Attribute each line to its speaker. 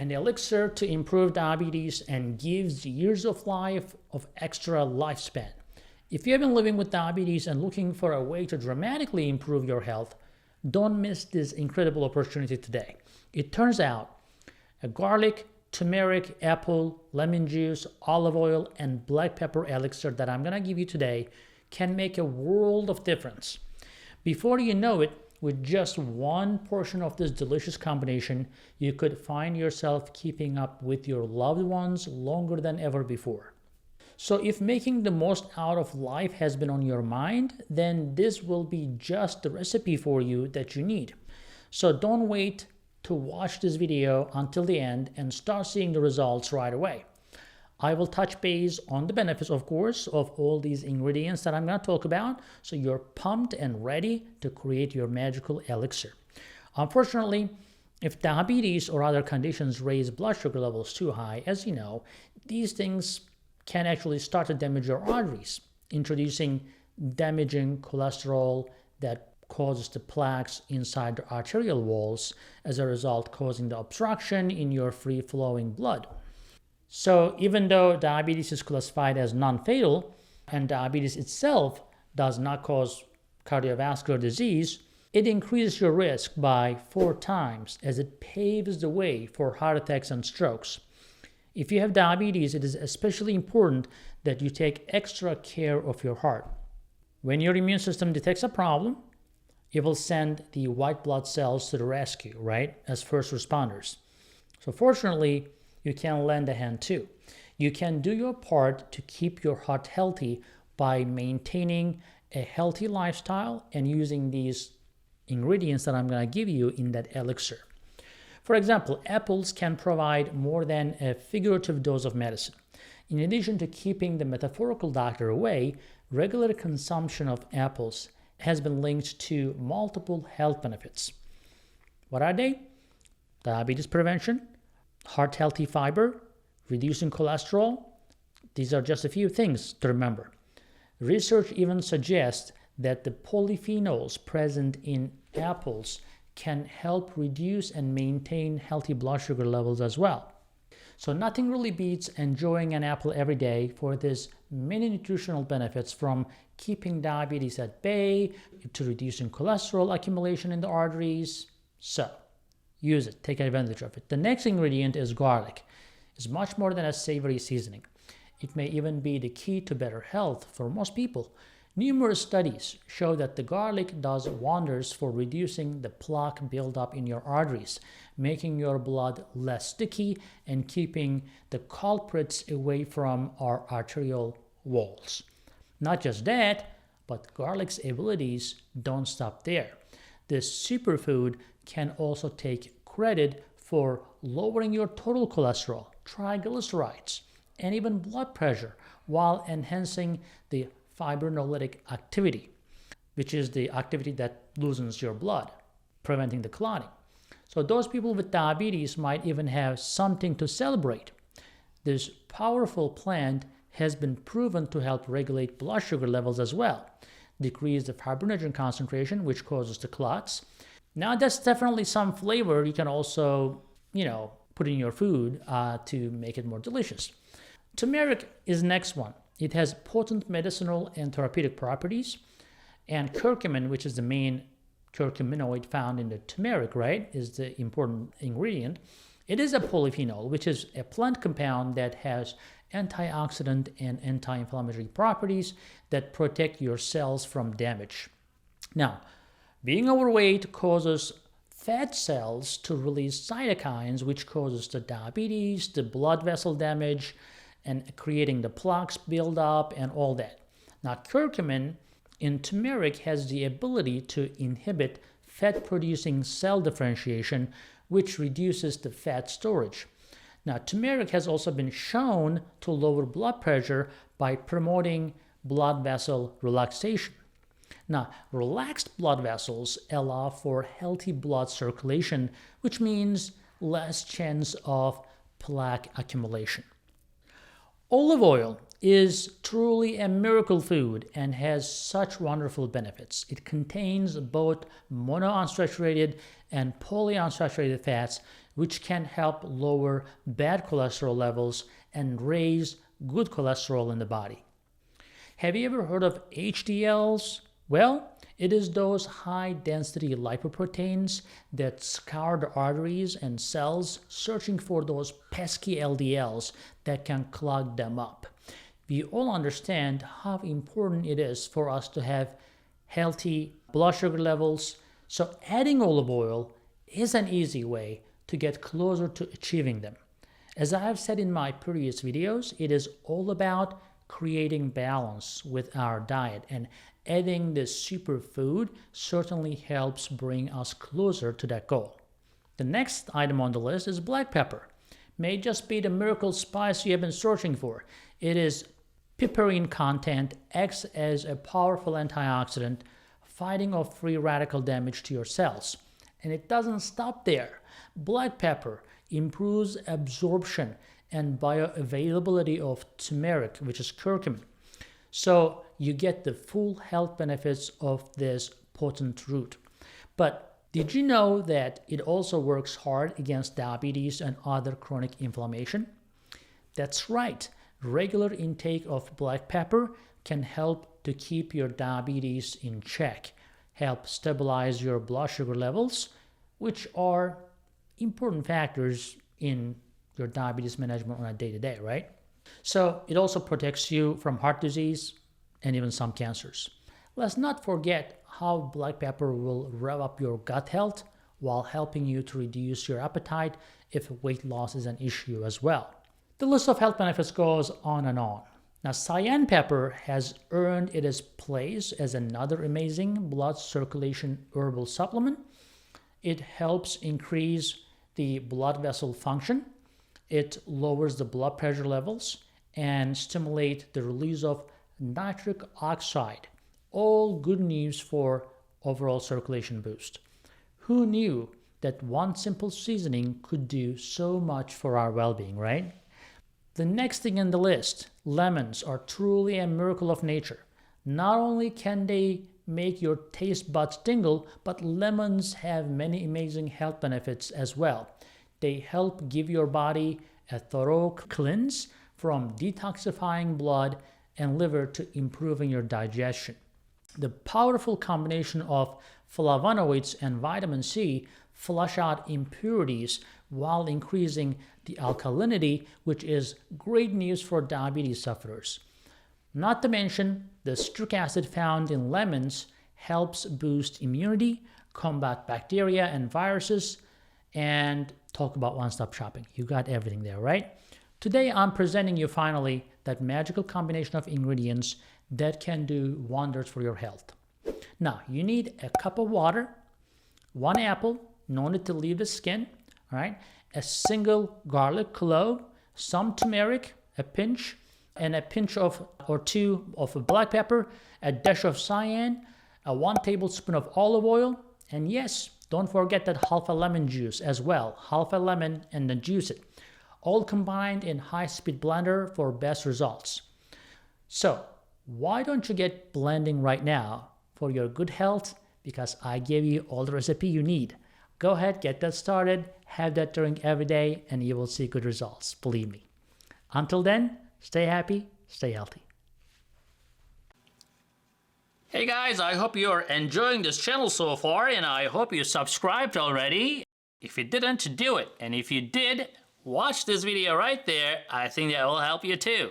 Speaker 1: an elixir to improve diabetes and gives years of life of extra lifespan. If you have been living with diabetes and looking for a way to dramatically improve your health, don't miss this incredible opportunity today. It turns out a garlic, turmeric, apple, lemon juice, olive oil, and black pepper elixir that I'm going to give you today can make a world of difference. Before you know it, with just one portion of this delicious combination, you could find yourself keeping up with your loved ones longer than ever before. So if making the most out of life has been on your mind, then this will be just the recipe for you that you need. So don't wait to watch this video until the end and start seeing the results right away. I will touch base on the benefits, of course, of all these ingredients that I'm going to talk about, so you're pumped and ready to create your magical elixir. Unfortunately, if diabetes or other conditions raise blood sugar levels too high, as you know, these things can actually start to damage your arteries, introducing damaging cholesterol that causes the plaques inside the arterial walls, as a result causing the obstruction in your free-flowing blood. So even though diabetes is classified as non-fatal and diabetes itself does not cause cardiovascular disease, it increases your risk by 4 times as it paves the way for heart attacks and strokes. If you have diabetes, it is especially important that you take extra care of your heart. When your immune system detects a problem, it will send the white blood cells to the rescue, right, as first responders. So fortunately, you can lend a hand too. You can do your part to keep your heart healthy by maintaining a healthy lifestyle and using these ingredients that I'm going to give you in that elixir. For example, apples can provide more than a figurative dose of medicine. In addition to keeping the metaphorical doctor away, regular consumption of apples has been linked to multiple health benefits. What are they? Diabetes prevention, heart healthy fiber, reducing cholesterol. These are just a few things to remember. Research even suggests that the polyphenols present in apples can help reduce and maintain healthy blood sugar levels as well. So nothing really beats enjoying an apple every day for these many nutritional benefits, from keeping diabetes at bay to reducing cholesterol accumulation in the arteries. So use it, take advantage of it. The next ingredient is garlic. It's much more than a savory seasoning. It may even be the key to better health for most people. Numerous studies show that the garlic does wonders for reducing the plaque buildup in your arteries, making your blood less sticky and keeping the culprits away from our arterial walls. Not just that, but garlic's abilities don't stop there. This superfood can also take credit for lowering your total cholesterol, triglycerides, and even blood pressure, while enhancing the fibrinolytic activity, which is the activity that loosens your blood, preventing the clotting. So those people with diabetes might even have something to celebrate. This powerful plant has been proven to help regulate blood sugar levels as well, decrease the fibrinogen concentration, which causes the clots. Now that's definitely some flavor you can also, put in your food to make it more delicious. Turmeric is the next one. It has potent medicinal and therapeutic properties. And curcumin, which is the main curcuminoid found in the turmeric, right, is the important ingredient. It is a polyphenol, which is a plant compound that has antioxidant and anti-inflammatory properties that protect your cells from damage. Now, being overweight causes fat cells to release cytokines, which causes the diabetes, the blood vessel damage, and creating the plaques buildup and all that. Now, curcumin in turmeric has the ability to inhibit fat-producing cell differentiation, which reduces the fat storage. Now, turmeric has also been shown to lower blood pressure by promoting blood vessel relaxation. Now, relaxed blood vessels allow for healthy blood circulation, which means less chance of plaque accumulation. Olive oil is truly a miracle food and has such wonderful benefits. It contains both monounsaturated and polyunsaturated fats, which can help lower bad cholesterol levels and raise good cholesterol in the body. Have you ever heard of HDLs? Well, it is those high-density lipoproteins that scour the arteries and cells searching for those pesky LDLs that can clog them up. We all understand how important it is for us to have healthy blood sugar levels, so adding olive oil is an easy way to get closer to achieving them. As I have said in my previous videos, it is all about creating balance with our diet, and adding this superfood certainly helps bring us closer to that goal. The next item on the list is black pepper. May just be the miracle spice you have been searching for. It is piperine content, acts as a powerful antioxidant, fighting off free radical damage to your cells. And it doesn't stop there. Black pepper improves absorption and bioavailability of turmeric, which is curcumin. So you get the full health benefits of this potent root. But did you know that it also works hard against diabetes and other chronic inflammation? That's right. Regular intake of black pepper can help to keep your diabetes in check, help stabilize your blood sugar levels, which are important factors in your diabetes management on a day-to-day, right? So it also protects you from heart disease and even some cancers. Let's not forget how black pepper will rev up your gut health while helping you to reduce your appetite if weight loss is an issue as well. The list of health benefits goes on and on. Now, cayenne pepper has earned its place as another amazing blood circulation herbal supplement. It helps increase the blood vessel function. It lowers the blood pressure levels and stimulates the release of nitric oxide. All good news for overall circulation boost. Who knew that one simple seasoning could do so much for our well-being, right? The next thing in the list, lemons are truly a miracle of nature. Not only can they make your taste buds tingle, but lemons have many amazing health benefits as well. They help give your body a thorough cleanse, from detoxifying blood and liver to improving your digestion. The powerful combination of flavonoids and vitamin C flush out impurities while increasing the alkalinity, which is great news for diabetes sufferers. Not to mention, the citric acid found in lemons helps boost immunity, combat bacteria and viruses, and talk about one-stop shopping. You got everything there, right? Today, I'm presenting you finally that magical combination of ingredients that can do wonders for your health. Now, you need a cup of water, 1 apple, no need to leave the skin, all right? A single garlic clove, some turmeric, a pinch, and a pinch of or two of black pepper, a dash of cayenne, 1 tablespoon of olive oil, and yes, don't forget that half a lemon juice as well. Half a lemon and then juice it. All combined in high-speed blender for best results. So, why don't you get blending right now for your good health? Because I gave you all the recipe you need. Go ahead, get that started, have that drink every day, and you will see good results, believe me. Until then, stay happy, stay healthy. Hey guys, I hope you're enjoying this channel so far, and I hope you subscribed already. If you didn't, do it. And if you did, watch this video right there. I think that will help you too.